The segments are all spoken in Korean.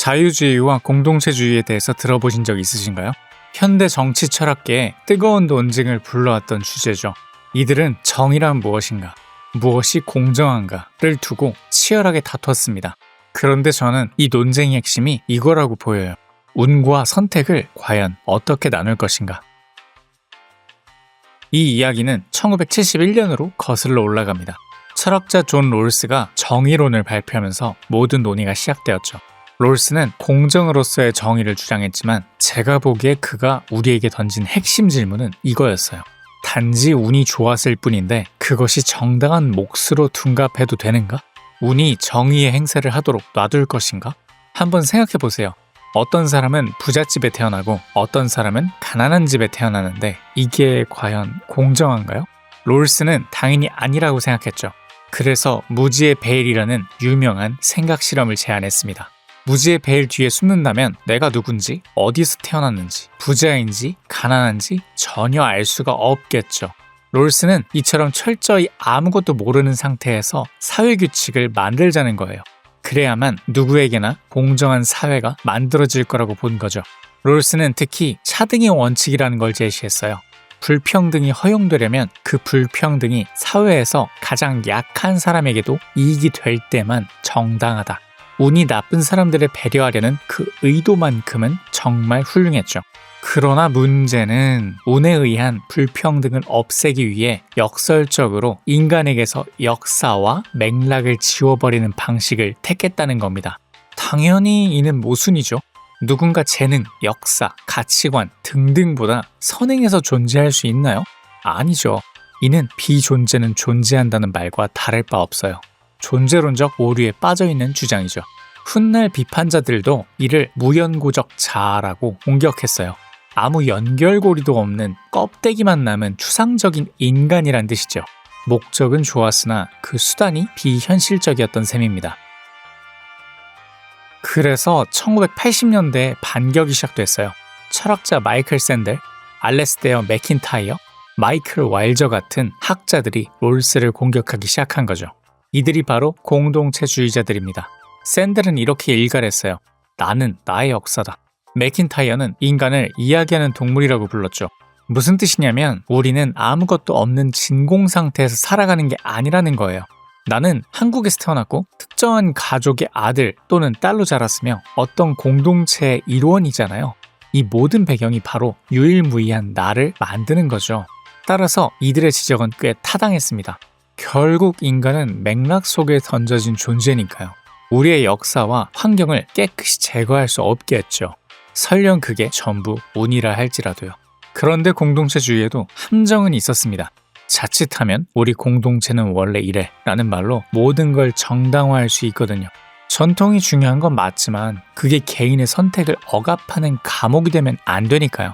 자유주의와 공동체주의에 대해서 들어보신 적 있으신가요? 현대 정치 철학계에 뜨거운 논쟁을 불러왔던 주제죠. 이들은 정의란 무엇인가, 무엇이 공정한가를 두고 치열하게 다퉜습니다. 그런데 저는 이 논쟁의 핵심이 이거라고 보여요. 운과 선택을 과연 어떻게 나눌 것인가? 이 이야기는 1971년으로 거슬러 올라갑니다. 철학자 존 롤스가 정의론을 발표하면서 모든 논의가 시작되었죠. 롤스는 공정으로서의 정의를 주장했지만 제가 보기에 그가 우리에게 던진 핵심 질문은 이거였어요. 단지 운이 좋았을 뿐인데 그것이 정당한 몫으로 둔갑해도 되는가? 운이 정의의 행세를 하도록 놔둘 것인가? 한번 생각해보세요. 어떤 사람은 부잣집에 태어나고 어떤 사람은 가난한 집에 태어나는데 이게 과연 공정한가요? 롤스는 당연히 아니라고 생각했죠. 그래서 무지의 베일이라는 유명한 생각 실험을 제안했습니다. 무지의 베일 뒤에 숨는다면 내가 누군지, 어디서 태어났는지, 부자인지, 가난한지 전혀 알 수가 없겠죠. 롤스는 이처럼 철저히 아무것도 모르는 상태에서 사회규칙을 만들자는 거예요. 그래야만 누구에게나 공정한 사회가 만들어질 거라고 본 거죠. 롤스는 특히 차등의 원칙이라는 걸 제시했어요. 불평등이 허용되려면 그 불평등이 사회에서 가장 약한 사람에게도 이익이 될 때만 정당하다. 운이 나쁜 사람들을 배려하려는 그 의도만큼은 정말 훌륭했죠. 그러나 문제는 운에 의한 불평등을 없애기 위해 역설적으로 인간에게서 역사와 맥락을 지워버리는 방식을 택했다는 겁니다. 당연히 이는 모순이죠. 누군가 재능, 역사, 가치관 등등보다 선행해서 존재할 수 있나요? 아니죠. 이는 비존재는 존재한다는 말과 다를 바 없어요. 존재론적 오류에 빠져있는 주장이죠. 훗날 비판자들도 이를 무연고적 자아라고 공격했어요. 아무 연결고리도 없는 껍데기만 남은 추상적인 인간이란 뜻이죠. 목적은 좋았으나 그 수단이 비현실적이었던 셈입니다. 그래서 1980년대에 반격이 시작됐어요. 철학자 마이클 샌델, 알래스테어 맥킨타이어, 마이클 와일저 같은 학자들이 롤스를 공격하기 시작한 거죠. 이들이 바로 공동체주의자들입니다. 샌델은 이렇게 일갈했어요. 나는 나의 역사다. 맥킨타이어는 인간을 이야기하는 동물이라고 불렀죠. 무슨 뜻이냐면 우리는 아무것도 없는 진공 상태에서 살아가는 게 아니라는 거예요. 나는 한국에서 태어났고 특정한 가족의 아들 또는 딸로 자랐으며 어떤 공동체의 일원이잖아요. 이 모든 배경이 바로 유일무이한 나를 만드는 거죠. 따라서 이들의 지적은 꽤 타당했습니다. 결국 인간은 맥락 속에 던져진 존재니까요. 우리의 역사와 환경을 깨끗이 제거할 수 없겠죠. 설령 그게 전부 운이라 할지라도요. 그런데 공동체주의에도 함정은 있었습니다. 자칫하면 우리 공동체는 원래 이래 라는 말로 모든 걸 정당화할 수 있거든요. 전통이 중요한 건 맞지만 그게 개인의 선택을 억압하는 감옥이 되면 안 되니까요.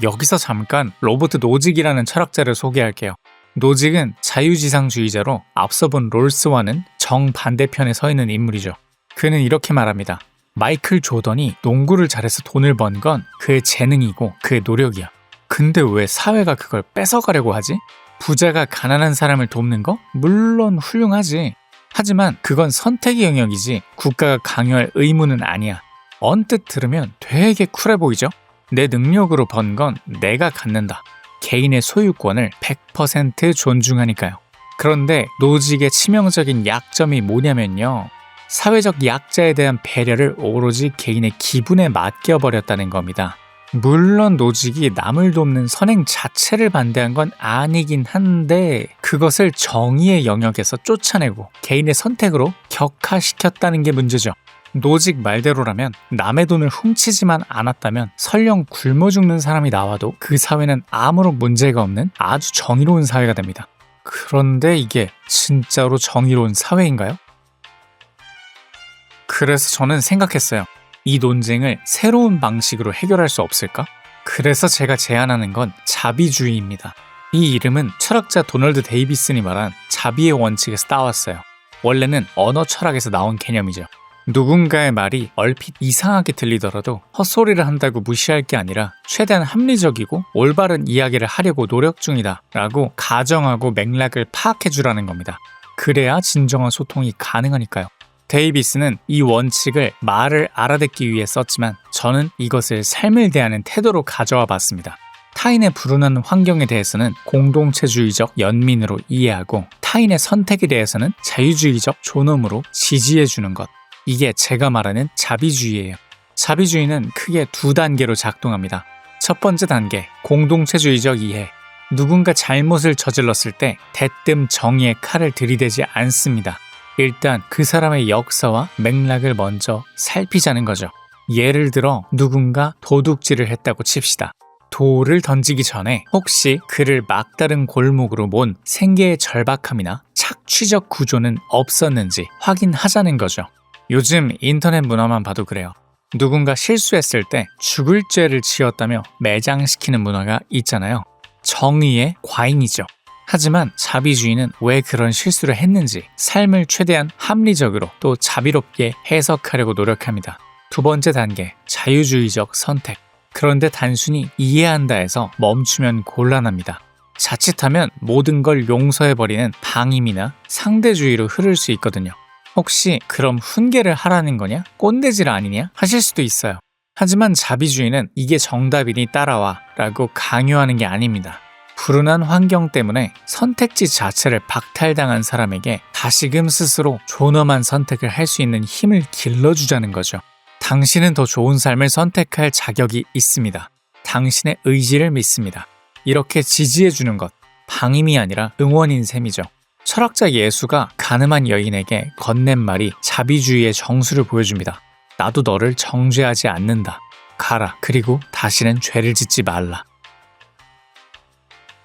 여기서 잠깐 로버트 노직이라는 철학자를 소개할게요. 노직은 자유지상주의자로 앞서 본 롤스와는 정반대편에 서 있는 인물이죠. 그는 이렇게 말합니다. 마이클 조던이 농구를 잘해서 돈을 번 건 그의 재능이고 그의 노력이야. 근데 왜 사회가 그걸 뺏어가려고 하지? 부자가 가난한 사람을 돕는 거? 물론 훌륭하지. 하지만 그건 선택의 영역이지 국가가 강요할 의무는 아니야. 언뜻 들으면 되게 쿨해 보이죠? 내 능력으로 번 건 내가 갖는다. 개인의 소유권을 100% 존중하니까요. 그런데 노직의 치명적인 약점이 뭐냐면요. 사회적 약자에 대한 배려를 오로지 개인의 기분에 맡겨버렸다는 겁니다. 물론 노직이 남을 돕는 선행 자체를 반대한 건 아니긴 한데 그것을 정의의 영역에서 쫓아내고 개인의 선택으로 격화시켰다는 게 문제죠. 노직 말대로라면 남의 돈을 훔치지만 않았다면 설령 굶어 죽는 사람이 나와도 그 사회는 아무런 문제가 없는 아주 정의로운 사회가 됩니다. 그런데 이게 진짜로 정의로운 사회인가요? 그래서 저는 생각했어요. 이 논쟁을 새로운 방식으로 해결할 수 없을까? 그래서 제가 제안하는 건 자비주의입니다. 이 이름은 철학자 도널드 데이비슨이 말한 자비의 원칙에서 따왔어요. 원래는 언어 철학에서 나온 개념이죠. 누군가의 말이 얼핏 이상하게 들리더라도 헛소리를 한다고 무시할 게 아니라 최대한 합리적이고 올바른 이야기를 하려고 노력 중이다 라고 가정하고 맥락을 파악해 주라는 겁니다. 그래야 진정한 소통이 가능하니까요. 데이비스는 이 원칙을 말을 알아듣기 위해 썼지만 저는 이것을 삶을 대하는 태도로 가져와 봤습니다. 타인의 불운한 환경에 대해서는 공동체주의적 연민으로 이해하고 타인의 선택에 대해서는 자유주의적 존엄으로 지지해주는 것. 이게 제가 말하는 자비주의예요. 자비주의는 크게 두 단계로 작동합니다. 첫 번째 단계, 공동체주의적 이해. 누군가 잘못을 저질렀을 때 대뜸 정의의 칼을 들이대지 않습니다. 일단 그 사람의 역사와 맥락을 먼저 살피자는 거죠. 예를 들어 누군가 도둑질을 했다고 칩시다. 돌을 던지기 전에 혹시 그를 막다른 골목으로 몬 생계의 절박함이나 착취적 구조는 없었는지 확인하자는 거죠. 요즘 인터넷 문화만 봐도 그래요. 누군가 실수했을 때 죽을 죄를 지었다며 매장시키는 문화가 있잖아요. 정의의 과잉이죠. 하지만 자비주의는 왜 그런 실수를 했는지 삶을 최대한 합리적으로 또 자비롭게 해석하려고 노력합니다. 두 번째 단계, 자유주의적 선택. 그런데 단순히 이해한다 해서 멈추면 곤란합니다. 자칫하면 모든 걸 용서해버리는 방임이나 상대주의로 흐를 수 있거든요. 혹시 그럼 훈계를 하라는 거냐? 꼰대질 아니냐? 하실 수도 있어요. 하지만 자비주의는 이게 정답이니 따라와 라고 강요하는 게 아닙니다. 불운한 환경 때문에 선택지 자체를 박탈당한 사람에게 다시금 스스로 존엄한 선택을 할 수 있는 힘을 길러주자는 거죠. 당신은 더 좋은 삶을 선택할 자격이 있습니다. 당신의 의지를 믿습니다. 이렇게 지지해주는 것, 방임이 아니라 응원인 셈이죠. 철학자 예수가 가늠한 여인에게 건넨 말이 자비주의의 정수를 보여줍니다. 나도 너를 정죄하지 않는다. 가라. 그리고 다시는 죄를 짓지 말라.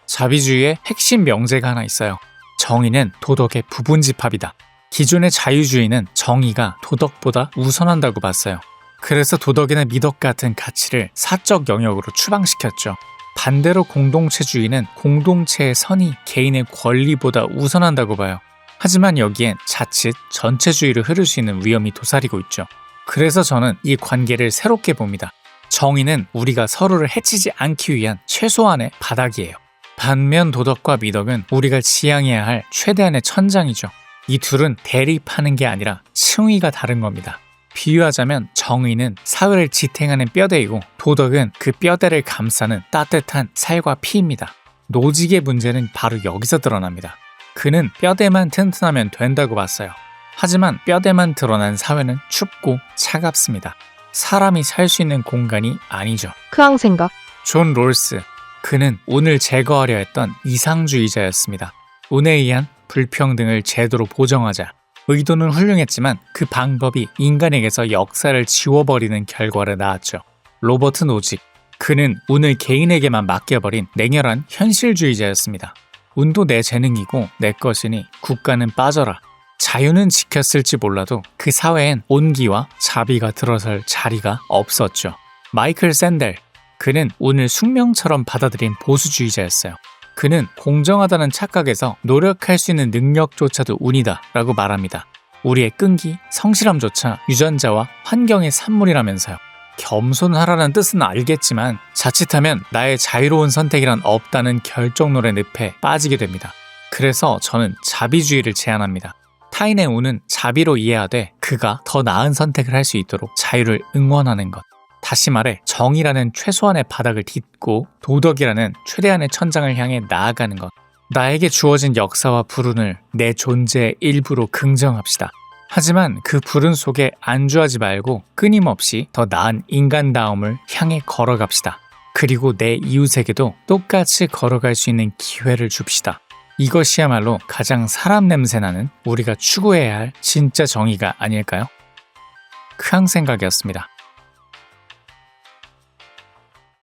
자비주의의 핵심 명제가 하나 있어요. 정의는 도덕의 부분집합이다. 기존의 자유주의는 정의가 도덕보다 우선한다고 봤어요. 그래서 도덕이나 미덕 같은 가치를 사적 영역으로 추방시켰죠. 반대로 공동체주의는 공동체의 선이 개인의 권리보다 우선한다고 봐요. 하지만 여기엔 자칫 전체주의로 흐를 수 있는 위험이 도사리고 있죠. 그래서 저는 이 관계를 새롭게 봅니다. 정의는 우리가 서로를 해치지 않기 위한 최소한의 바닥이에요. 반면 도덕과 미덕은 우리가 지향해야 할 최대한의 천장이죠. 이 둘은 대립하는 게 아니라 층위가 다른 겁니다. 비유하자면 정의는 사회를 지탱하는 뼈대이고 도덕은 그 뼈대를 감싸는 따뜻한 살과 피입니다. 노직의 문제는 바로 여기서 드러납니다. 그는 뼈대만 튼튼하면 된다고 봤어요. 하지만 뼈대만 드러난 사회는 춥고 차갑습니다. 사람이 살 수 있는 공간이 아니죠. 크앙생각. 존 롤스, 그는 운을 제거하려 했던 이상주의자였습니다. 운에 의한 불평등을 제도로 보정하자. 의도는 훌륭했지만 그 방법이 인간에게서 역사를 지워버리는 결과를 낳았죠. 로버트 노직, 그는 운을 개인에게만 맡겨버린 냉혈한 현실주의자였습니다. 운도 내 재능이고 내 것이니 국가는 빠져라. 자유는 지켰을지 몰라도 그 사회엔 온기와 자비가 들어설 자리가 없었죠. 마이클 샌델, 그는 운을 숙명처럼 받아들인 보수주의자였어요. 그는 공정하다는 착각에서 노력할 수 있는 능력조차도 운이다 라고 말합니다. 우리의 끈기, 성실함조차 유전자와 환경의 산물이라면서요. 겸손하라는 뜻은 알겠지만 자칫하면 나의 자유로운 선택이란 없다는 결정론의 늪에 빠지게 됩니다. 그래서 저는 자비주의를 제안합니다. 타인의 운은 자비로 이해하되 그가 더 나은 선택을 할 수 있도록 자유를 응원하는 것. 다시 말해 정의라는 최소한의 바닥을 딛고 도덕이라는 최대한의 천장을 향해 나아가는 것. 나에게 주어진 역사와 불운을 내 존재의 일부로 긍정합시다. 하지만 그 불운 속에 안주하지 말고 끊임없이 더 나은 인간다움을 향해 걸어갑시다. 그리고 내 이웃에게도 똑같이 걸어갈 수 있는 기회를 줍시다. 이것이야말로 가장 사람 냄새나는 우리가 추구해야 할 진짜 정의가 아닐까요? 크앙생각이었습니다.